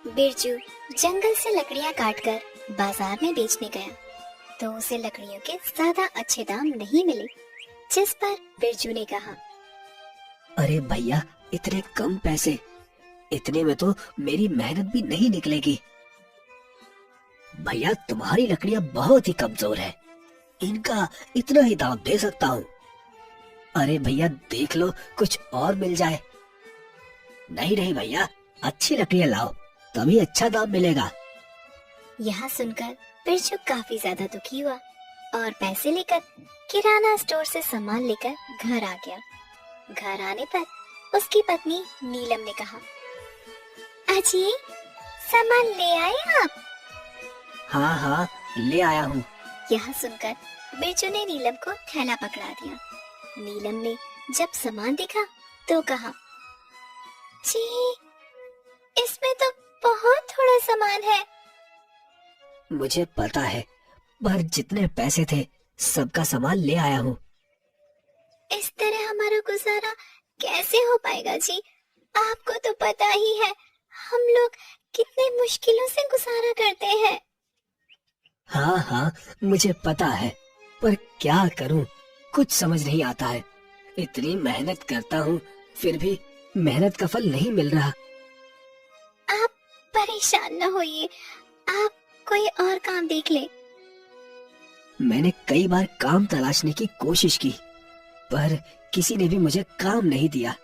बिरजू जंगल से लकड़ियां काटकर बाजार में बेचने गया तो उसे लकड़ियों के ज्यादा अच्छे दाम नहीं मिले। जिस पर बिरजू ने कहा, अरे भैया, इतने कम पैसे, इतने में तो मेरी मेहनत भी नहीं निकलेगी। भैया, तुम्हारी लकड़ियां बहुत ही कमजोर है, इनका इतना ही दाम दे सकता हूँ। अरे भैया, देख लो, कुछ और मिल जाए। नहीं नहीं भैया, अच्छी लकड़ियां लाओ, तभी अच्छा दाम मिलेगा। यह सुनकर बिरजू काफी ज्यादा दुखी हुआ और पैसे लेकर किराना स्टोर से सामान लेकर घर आ गया। घर आने पर उसकी पत्नी नीलम ने कहा, अजी, सामान ले आए आप? हाँ हाँ, ले आया हूँ। यह सुनकर बिरजू ने नीलम को थैला पकड़ा दिया। नीलम ने जब सामान देखा तो कहा, जी, इसमें तो बहुत थोड़ा सामान है। मुझे पता है, पर जितने पैसे थे सबका सामान ले आया हूँ। इस तरह हमारा गुजारा कैसे हो पाएगा जी? आपको तो पता ही है हम लोग कितने मुश्किलों से गुजारा करते हैं। हाँ हाँ, मुझे पता है, पर क्या करूँ, कुछ समझ नहीं आता है। इतनी मेहनत करता हूँ, फिर भी मेहनत का फल नहीं मिल रहा। आप परेशान न होइए, आप कोई और काम देख ले। मैंने कई बार काम तलाशने की कोशिश की, पर किसी ने भी मुझे काम नहीं दिया।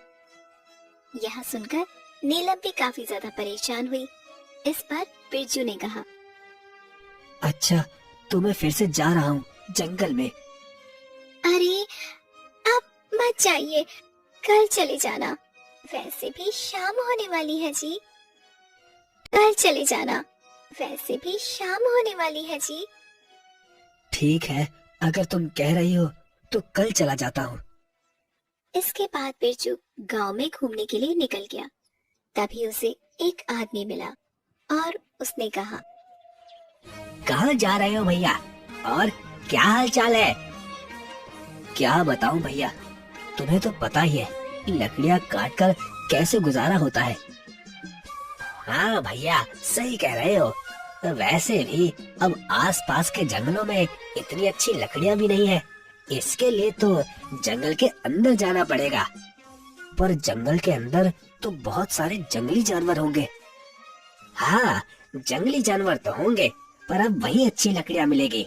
यह सुनकर नीलम भी काफी ज्यादा परेशान हुई। इस पर बिरजू ने कहा, अच्छा, तो मैं फिर से जा रहा हूँ जंगल में। अरे, आप मत जाइए, कल चले जाना। वैसे भी शाम होने वाली है जी। कल चले जाना, वैसे भी शाम होने वाली है जी। ठीक है, अगर तुम कह रही हो तो कल चला जाता हूँ। इसके बाद बिरजू गांव में घूमने के लिए निकल गया। तभी उसे एक आदमी मिला और उसने कहा, कहाँ जा रहे हो भैया, और क्या हाल चाल है? क्या बताऊं भैया, तुम्हें तो पता ही है लकड़ियाँ काटकर कैसे गुजारा होता है। हाँ भैया, सही कह रहे हो। वैसे भी अब आसपास के जंगलों में इतनी अच्छी लकड़ियाँ भी नहीं है, इसके लिए तो जंगल के अंदर जाना पड़ेगा। पर जंगल के अंदर तो बहुत सारे जंगली जानवर होंगे। हाँ, जंगली जानवर तो होंगे, पर अब वही अच्छी लकड़ियाँ मिलेगी।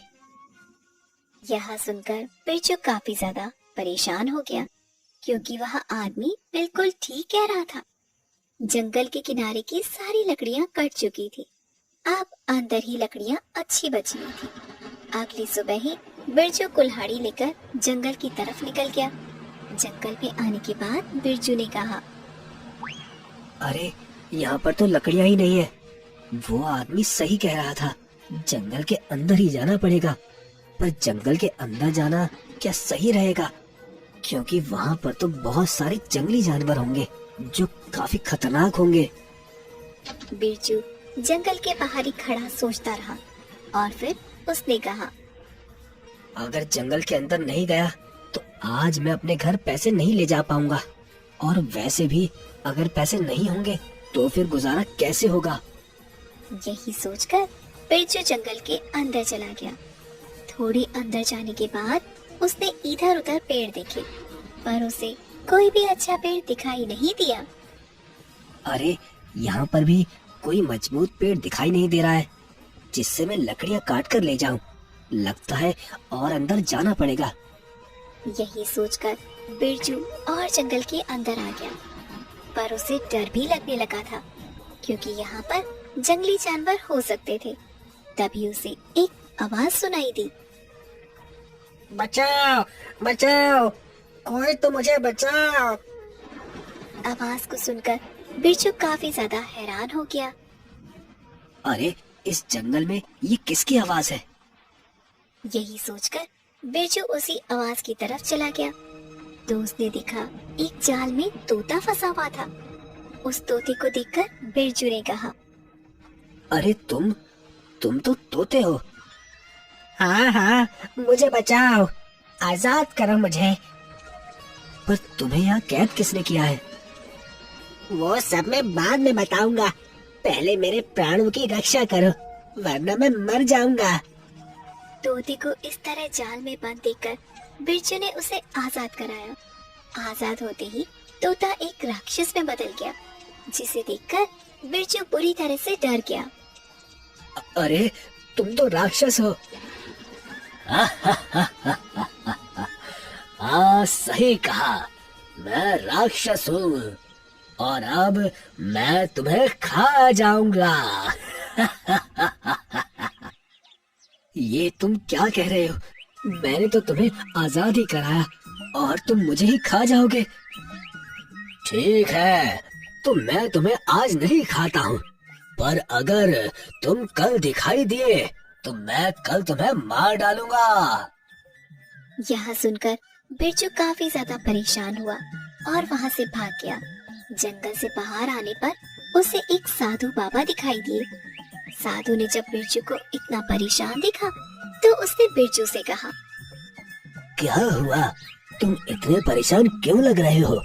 यह सुनकर बिरजू काफी ज्यादा परेशान हो गया, क्योंकि वह आदमी बिल्कुल ठीक कह रहा था। जंगल के किनारे की सारी लकड़ियां कट चुकी थी, अब अंदर ही लकड़ियां अच्छी बची हुई थी। अगली सुबह ही बिरजू कुल्हाड़ी लेकर जंगल की तरफ निकल गया। जंगल में आने के बाद बिरजू ने कहा, अरे, यहाँ पर तो लकड़ियाँ ही नहीं है। वो आदमी सही कह रहा था, जंगल के अंदर ही जाना पड़ेगा। पर जंगल के अंदर जाना क्या सही रहेगा? क्योंकि वहाँ पर तो बहुत सारे जंगली जानवर होंगे जो काफी खतरनाक होंगे। बिरजू जंगल के बाहर ही खड़ा सोचता रहा और फिर उसने कहा, अगर जंगल के अंदर नहीं गया तो आज मैं अपने घर पैसे नहीं ले जा पाऊंगा, और वैसे भी अगर पैसे नहीं होंगे तो फिर गुजारा कैसे होगा? यही सोचकर बिरजू जंगल के अंदर चला गया। थोड़ी अंदर जाने के बाद उसने इधर उधर पेड़ देखे, पर उसे कोई भी अच्छा पेड़ दिखाई नहीं दिया। अरे, यहाँ पर भी कोई मजबूत पेड़ दिखाई नहीं दे रहा है जिससे मैं लकड़ियाँ काट कर ले जाऊं। लगता है और अंदर जाना पड़ेगा। यही सोचकर बिरजू और जंगल के अंदर आ गया, पर उसे डर भी लगने लगा था, क्योंकि यहाँ पर जंगली जानवर हो सकते थे। तभी उसे एक आवाज सुनाई दी, बचाओ बचाओ, कोई तो मुझे बचाओ। आवाज को सुनकर बिरजू काफी ज्यादा हैरान हो गया। अरे, इस जंगल में ये किसकी आवाज है? यही सोचकर बिरजू उसी आवाज की तरफ चला गया तो उसने देखा एक जाल में तोता फंसा हुआ था। उस तोते को देखकर बिरजू ने कहा, अरे, तुम तो तोते हो। हाँ हाँ, मुझे बचाओ, आजाद करो मुझे। पर तुम्हें यहाँ कैद किसने किया है? वो सब मैं बाद में बताऊंगा, पहले मेरे प्राणों की रक्षा करो, वरना मैं मर जाऊंगा। तोते को इस तरह जाल में बंद देखकर बिरजू ने उसे आजाद कराया। आजाद होते ही तोता एक राक्षस में बदल गया, जिसे देखकर बिरजू बुरी तरह से डर गया। अरे तुम तो राक्षस हो। हाँ सही कहा, मैं राक्षस हूँ और अब मैं तुम्हें खा जाऊंगा। ये तुम क्या कह रहे हो? मैंने तो तुम्हें आजाद ही कराया और तुम मुझे ही खा जाओगे। ठीक है, तो मैं तुम्हें आज नहीं खाता हूँ, पर अगर तुम कल दिखाई दिए तो मैं कल तुम्हें मार डालूंगा। यह सुनकर बिरजू काफी ज्यादा परेशान हुआ और वहाँ से भाग गया। जंगल से बाहर आने पर उसे एक साधु बाबा दिखाई दिए। साधु ने जब बिरजू को इतना परेशान देखा तो उसने बिरजू से कहा, क्या हुआ, तुम इतने परेशान क्यों लग रहे हो?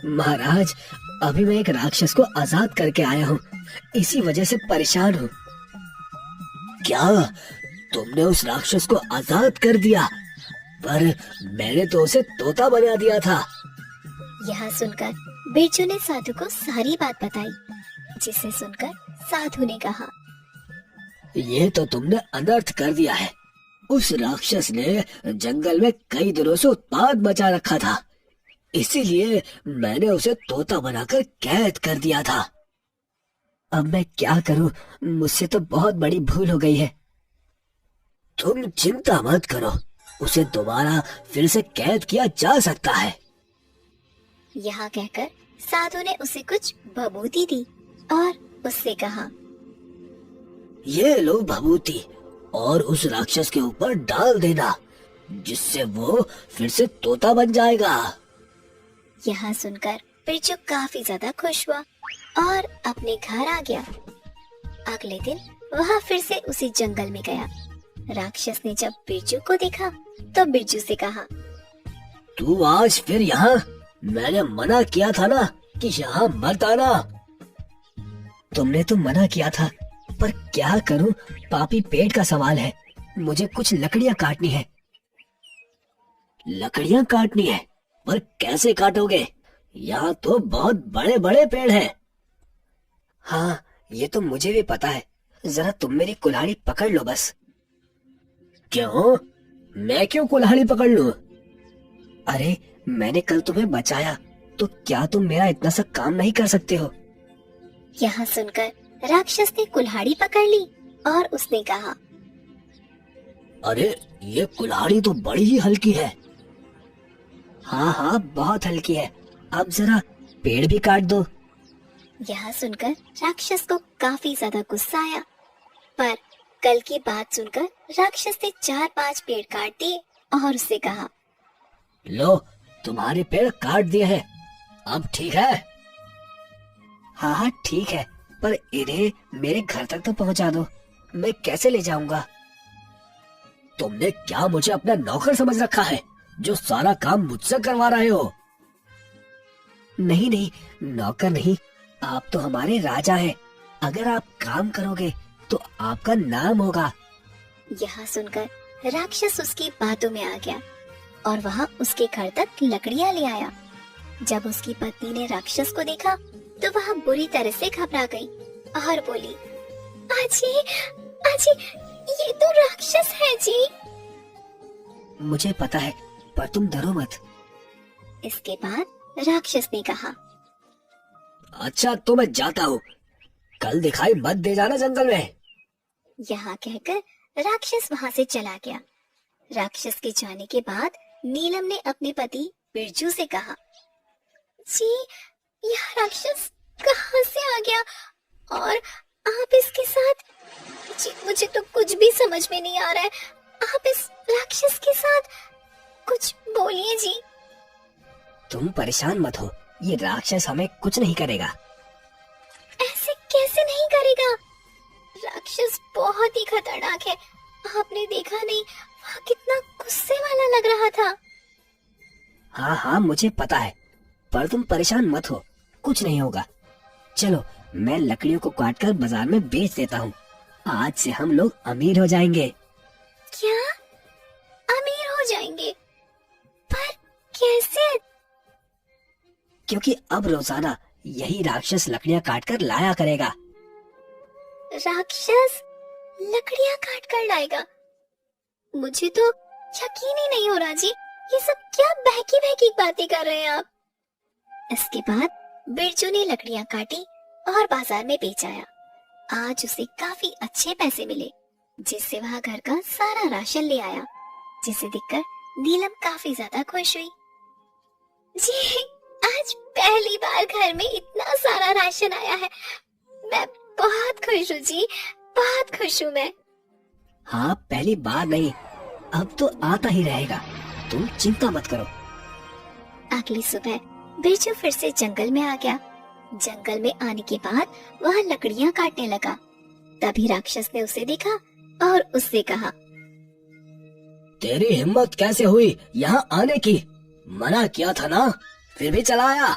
महाराज, अभी मैं एक राक्षस को आजाद करके आया हूँ, इसी वजह से परेशान हूँ। क्या तुमने उस राक्षस को आजाद कर दिया? पर मैंने तो उसे तोता बना दिया था। यह सुनकर बिरजू ने साधु को सारी बात बताई, जिसे सुनकर साधु ने कहा, ये तो तुमने अनर्थ कर दिया है। उस राक्षस ने जंगल में कई दिनों से उत्पात मचा रखा था, इसीलिए मैंने उसे तोता बनाकर कैद कर दिया था। अब मैं क्या करूं, मुझसे तो बहुत बड़ी भूल हो गई है। तुम चिंता मत करो, उसे दोबारा फिर से कैद किया जा सकता है। यह कहकर साधु ने उसे कुछ भभूति दी और उससे कहा, ये लो भभूति और उस राक्षस के ऊपर डाल देना, जिससे वो फिर से तोता बन जाएगा। यह सुनकर बिरजू काफी ज्यादा खुश हुआ और अपने घर आ गया। अगले दिन वह फिर से उसी जंगल में गया। राक्षस ने जब बिरजू को देखा तो बिरजू से कहा, तू आज फिर यहाँ? मैंने मना किया था ना कि यहाँ मत आना। तुमने तो मना किया था, पर क्या करूं, पापी पेट का सवाल है। मुझे कुछ लकड़ियां काटनी है। लकड़ियां काटनी है? पर कैसे काटोगे? यहाँ तो बहुत बड़े बड़े पेड़ हैं। हाँ, ये तो मुझे भी पता है। जरा तुम मेरी कुल्हाड़ी पकड़ लो बस। क्यों? मैं क्यों कुल्हाड़ी पकड़ लूं? अरे मैंने कल तुम्हें बचाया, तो क्या तुम मेरा इतना सा काम नहीं कर सकते हो? यह सुनकर राक्षस ने कुल्हाड़ी पकड़ ली और उसने कहा, अरे ये कुल्हाड़ी तो बड़ी ही हल्की है। हाँ हाँ, बहुत हल्की है। अब जरा पेड़ भी काट दो। यह सुनकर राक्षस को काफी ज्यादा गुस्सा आया, पर कल की बात सुनकर राक्षस ने 4-5 पेड़ काट दिए और उससे कहा, लो तुम्हारे पेड़ काट दिए हैं, अब ठीक है? हाँ हाँ ठीक है, पर इन्हें मेरे घर तक तो पहुंचा दो। मैं कैसे ले जाऊंगा? तुमने क्या मुझे अपना नौकर समझ रखा है, जो सारा काम मुझसे करवा रहे हो? नहीं नहीं, नौकर नहीं, आप तो हमारे राजा हैं। अगर आप काम करोगे तो आपका नाम होगा। यह सुनकर राक्षस उसकी बातों में आ गया और वह उसके घर तक लकड़ियां ले आया। जब उसकी पत्नी ने राक्षस को देखा तो वह बुरी तरह से घबरा गई और बोली, अजी, अजी, ये तो राक्षस है जी। मुझे पता है, पर तुम डरो मत। इसके बाद राक्षस ने कहा, अच्छा तो मैं जाता हूँ, कल दिखाई मत दे जाना जंगल में। यहाँ कहकर राक्षस वहाँ से चला गया। राक्षस के जाने के बाद नीलम ने अपने पति बिरजू से कहा, जी यह राक्षस कहाँ से आ गया और आप इसके साथ? जी मुझे तो कुछ भी समझ में नहीं आ रहा है, आप इस राक्षस के साथ कुछ बोलिए जी। तुम परेशान मत हो, ये राक्षस हमें कुछ नहीं करेगा। ऐसे कैसे नहीं करेगा? राक्षस बहुत ही खतरनाक है, आपने देखा नहीं वह कितना गुस्से वाला लग रहा था। हाँ हाँ मुझे पता है, पर तुम परेशान मत हो, कुछ नहीं होगा। चलो मैं लकड़ियों को काटकर बाजार में बेच देता हूँ। आज से हम लोग अमीर हो जाएंगे। क्या? अमीर हो जाएंगे? पर कैसे? क्योंकि अब रोजाना यही राक्षस लकड़ियाँ काटकर लाया करेगा। राक्षस लकड़ियां काट कर लाएगा? मुझे तो यकीन ही नहीं हो रहा जी। ये सब क्या बहकी बहकी बातें कर रहे हैं आप? इसके बाद बिरजू ने लकड़ियां काटी और बाजार में बेच आया। आज उसे काफी अच्छे पैसे मिले, जिससे वह घर का सारा राशन ले आया, जिसे देखकर नीलम काफी ज्यादा खुश हुई। जी, आज पहली बार घर में इतना सारा राशन आया है। मैं बहुत खुश हूँ जी, बहुत खुश हूँ मैं। हाँ, पहली बार नहीं, अब तो आता ही रहेगा। तुम चिंता मत करो। अगली सुबह बिरजू फिर से जंगल में आ गया। जंगल में आने के बाद वह लकड़ियां काटने लगा। तभी राक्षस ने उसे देखा और उससे कहा, तेरी हिम्मत कैसे हुई यहाँ आने की? मना किया था ना, फिर भी चला आया।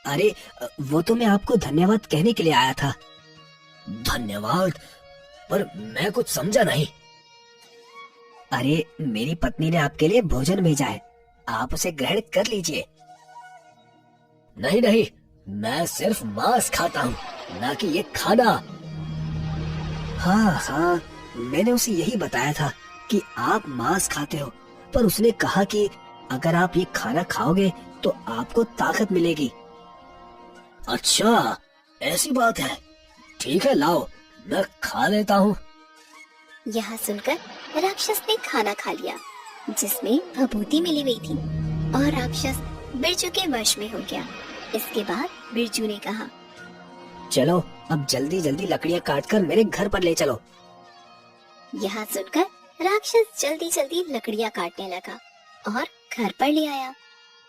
अरे वो तो मैं आपको धन्यवाद कहने के लिए आया था। धन्यवाद? पर मैं कुछ समझा नहीं। अरे मेरी पत्नी ने आपके लिए भोजन भेजा है, आप उसे ग्रहण कर लीजिए। नहीं नहीं, मैं सिर्फ मांस खाता हूँ, ना कि ये खाना। हाँ हाँ, मैंने उसे यही बताया था कि आप मांस खाते हो, पर उसने कहा कि अगर आप ये खाना खाओगे तो आपको ताकत मिलेगी। अच्छा, ऐसी बात है। ठीक है, लाओ मैं खा लेता हूँ। यह सुनकर राक्षस ने खाना खा लिया, जिसमें भभूति मिली हुई थी, और राक्षस बिरजू के वश में हो गया। इसके बाद बिरजू ने कहा, चलो अब जल्दी जल्दी लकड़ियाँ काटकर मेरे घर पर ले चलो। यह सुनकर राक्षस जल्दी जल्दी लकड़ियां काटने लगा और घर पर ले आया।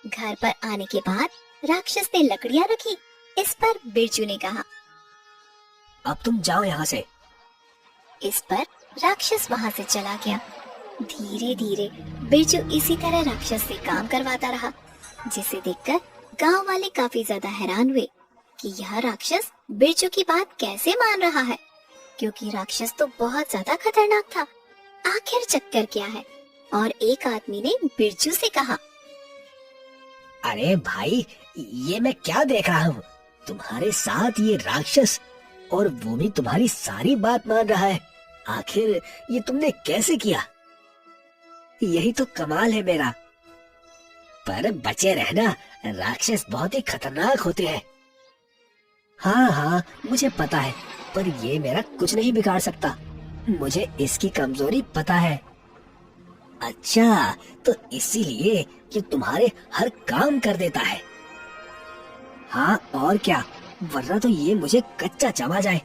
घर पर आने के बाद राक्षस ने लकड़ियां रखी। इस पर बिरजू ने कहा, अब तुम जाओ यहाँ से। इस पर राक्षस वहाँ से चला गया। धीरे धीरे बिरजू इसी तरह राक्षस से काम करवाता रहा, जिसे देखकर गांव वाले काफी ज्यादा हैरान हुए कि यह राक्षस बिरजू की बात कैसे मान रहा है, क्योंकि राक्षस तो बहुत ज्यादा खतरनाक था। आखिर चक्कर क्या है? और एक आदमी ने बिरजू से कहा, अरे भाई, ये मैं क्या देख रहा हूँ? तुम्हारे साथ ये राक्षस, और वो भी तुम्हारी सारी बात मान रहा है। आखिर ये तुमने कैसे किया? यही तो कमाल है मेरा। पर बचे रहना, राक्षस बहुत ही खतरनाक होते हैं। हाँ हाँ, मुझे पता है, पर ये मेरा कुछ नहीं बिगाड़ सकता। मुझे इसकी कमजोरी पता है। अच्छा, तो इसीलिए कि तुम्हारे हर काम कर देता है। हाँ और क्या, वरना तो ये मुझे कच्चा चबा जाए।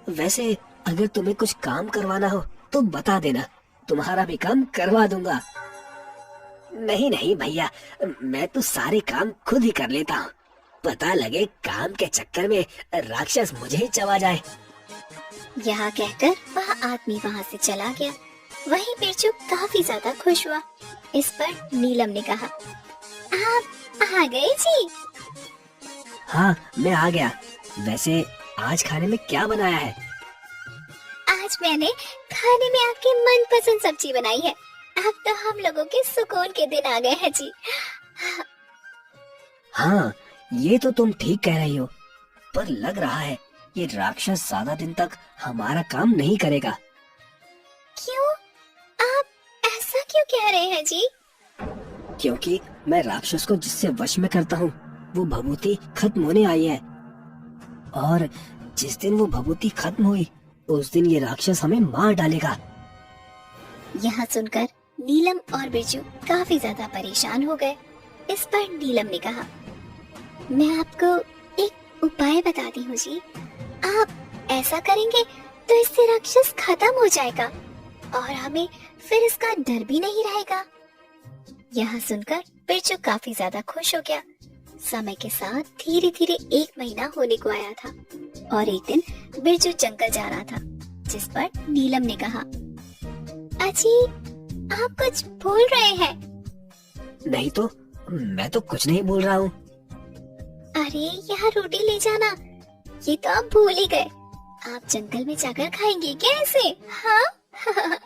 वैसे अगर तुम्हें कुछ काम करवाना हो तो बता देना, तुम्हारा भी काम करवा दूंगा। नहीं नहीं भैया, मैं तो सारे काम खुद ही कर लेता हूँ। पता लगे काम के चक्कर में राक्षस मुझे ही चबा जाए। यह कहकर वह आदमी वहाँ से चला गया। वहीं बिरजू काफी ज्यादा खुश हुआ। इस पर नीलम ने कहा, आप आ गए जी? हाँ, मैं आ गया। वैसे आज खाने में क्या बनाया है? आज मैंने खाने में आपकी मनपसंद सब्जी बनाई है। अब तो हम लोगों के सुकून के दिन आ गए हैं जी। हाँ, ये तो तुम ठीक कह रही हो, पर लग रहा है ये राक्षस ज्यादा दिन तक हमारा काम नहीं करेगा। क्यों? आप ऐसा क्यों कह रहे हैं जी? क्योंकि मैं राक्षस को जिससे वश में करता हूँ, वो भभूति खत्म होने आई है, और जिस दिन वो भभूति खत्म हुई, उस दिन ये राक्षस हमें मार डालेगा। यह सुनकर नीलम और बिरजू काफी ज्यादा परेशान हो गए। इस पर नीलम ने कहा, मैं आपको एक उपाय बताती हूँ जी। आप ऐसा करेंगे तो इससे राक्षस खत्म हो जाएगा और हमें फिर इसका डर भी नहीं रहेगा। यह सुनकर बिरजू काफी ज्यादा खुश हो गया। समय के साथ धीरे धीरे 1 महीना होने को आया था, और एक दिन बिरजू जंगल जा रहा था, जिस पर नीलम ने कहा, अजी आप कुछ भूल रहे हैं। नहीं तो, मैं तो कुछ नहीं बोल रहा हूँ। अरे यहाँ रोटी ले जाना, ये तो आप भूल ही गए। आप जंगल में जाकर खाएंगे क्या इसे? हाँ।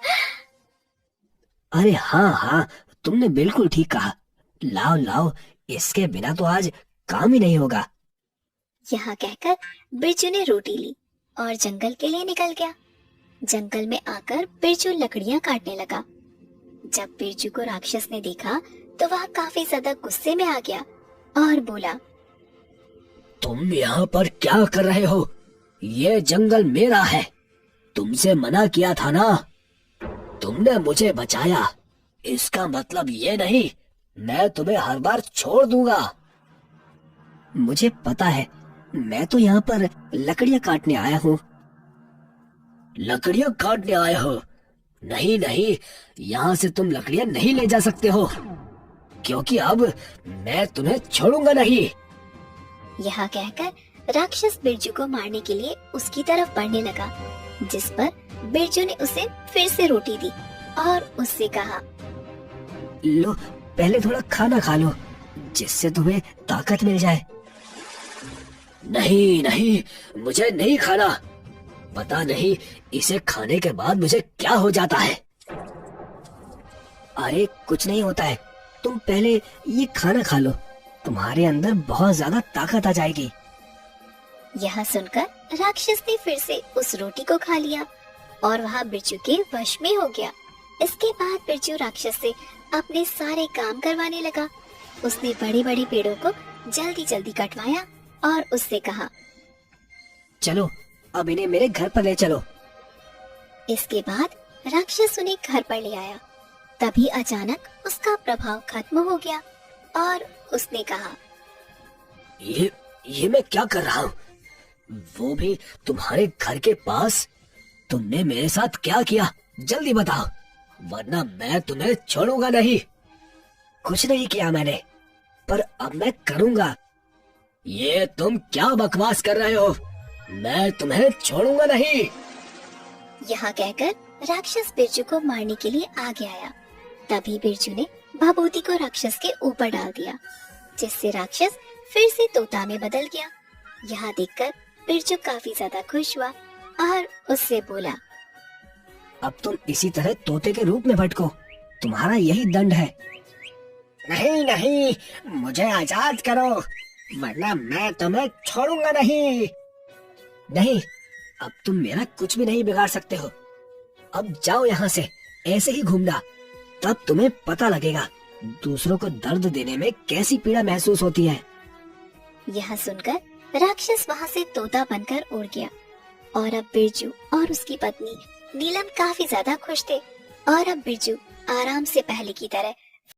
अरे हाँ हाँ, तुमने बिल्कुल ठीक कहा। लाओ लाओ, इसके बिना तो आज काम ही नहीं होगा। यहाँ कहकर बिरजू ने रोटी ली और जंगल के लिए निकल गया। जंगल में आकर बिरजू लकड़ियां काटने लगा। जब बिरजू को राक्षस ने देखा तो वह काफी ज्यादा गुस्से में आ गया और बोला, तुम यहाँ पर क्या कर रहे हो? ये जंगल मेरा है, तुमसे मना किया था ना। तुमने मुझे बचाया, इसका मतलब ये नहीं मैं तुम्हें हर बार छोड़ दूंगा। मुझे पता है, मैं तो यहाँ पर लकड़ियाँ काटने आया हूँ। लकड़ियाँ काटने आए हो? नहीं नहीं, यहाँ से तुम लकड़ियाँ नहीं ले जा सकते हो, क्योंकि अब मैं तुम्हें छोड़ूंगा नहीं। यह कहकर राक्षस बिरजू को मारने के लिए उसकी तरफ बढ़ने लगा, जिस पर बिरजू ने उसे फिर से रोटी दी और उससे कहा, लो, पहले थोड़ा खाना खा लो, जिससे तुम्हें ताकत मिल जाए। नहीं नहीं, मुझे नहीं खाना। पता नहीं इसे खाने के बाद मुझे क्या हो जाता है। अरे कुछ नहीं होता है, तुम पहले ये खाना खा लो, तुम्हारे अंदर बहुत ज्यादा ताकत आ जाएगी। यह सुनकर राक्षस ने फिर से उस रोटी को खा लिया और वह बिरजू के वश में हो गया। इसके बाद बिरजू राक्षस से अपने सारे काम करवाने लगा। उसने बड़े बड़े पेड़ों को जल्दी जल्दी कटवाया और उससे कहा, चलो अब इन्हें मेरे घर पर ले चलो। इसके बाद राक्षस उन्हें घर पर ले आया। तभी अचानक उसका प्रभाव खत्म हो गया और उसने कहा, ये मैं क्या कर रहा हूँ? वो भी तुम्हारे घर के पास? तुमने मेरे साथ क्या किया? जल्दी बताओ, वरना मैं तुम्हें छोड़ूंगा नहीं। कुछ नहीं किया मैंने, पर अब मैं करूंगा। ये तुम क्या बकवास कर रहे हो? मैं तुम्हें छोड़ूंगा नहीं। यह कहकर राक्षस बिरजू को मारने के लिए आगे आया। तभी बिरजू ने भभूति को राक्षस के ऊपर डाल दिया, जिससे राक्षस फिर से तोता में बदल गया। यह देखकर बिरजू काफी ज्यादा खुश हुआ और उससे बोला, अब तुम इसी तरह तोते के रूप में भटको, तुम्हारा यही दंड है। नहीं नहीं, मुझे आजाद करो, वरना मैं तुम्हें छोड़ूंगा नहीं। नहीं, अब तुम मेरा कुछ भी नहीं बिगाड़ सकते हो। अब जाओ यहाँ से, ऐसे ही घूमना, तब तुम्हें पता लगेगा दूसरों को दर्द देने में कैसी पीड़ा महसूस होती है। यह सुनकर राक्षस वहाँ से तोता बनकर उड़ गया और अब बिरजू और उसकी पत्नी नीलम काफी ज्यादा खुश थे और अब बिरजू आराम से पहले की तरह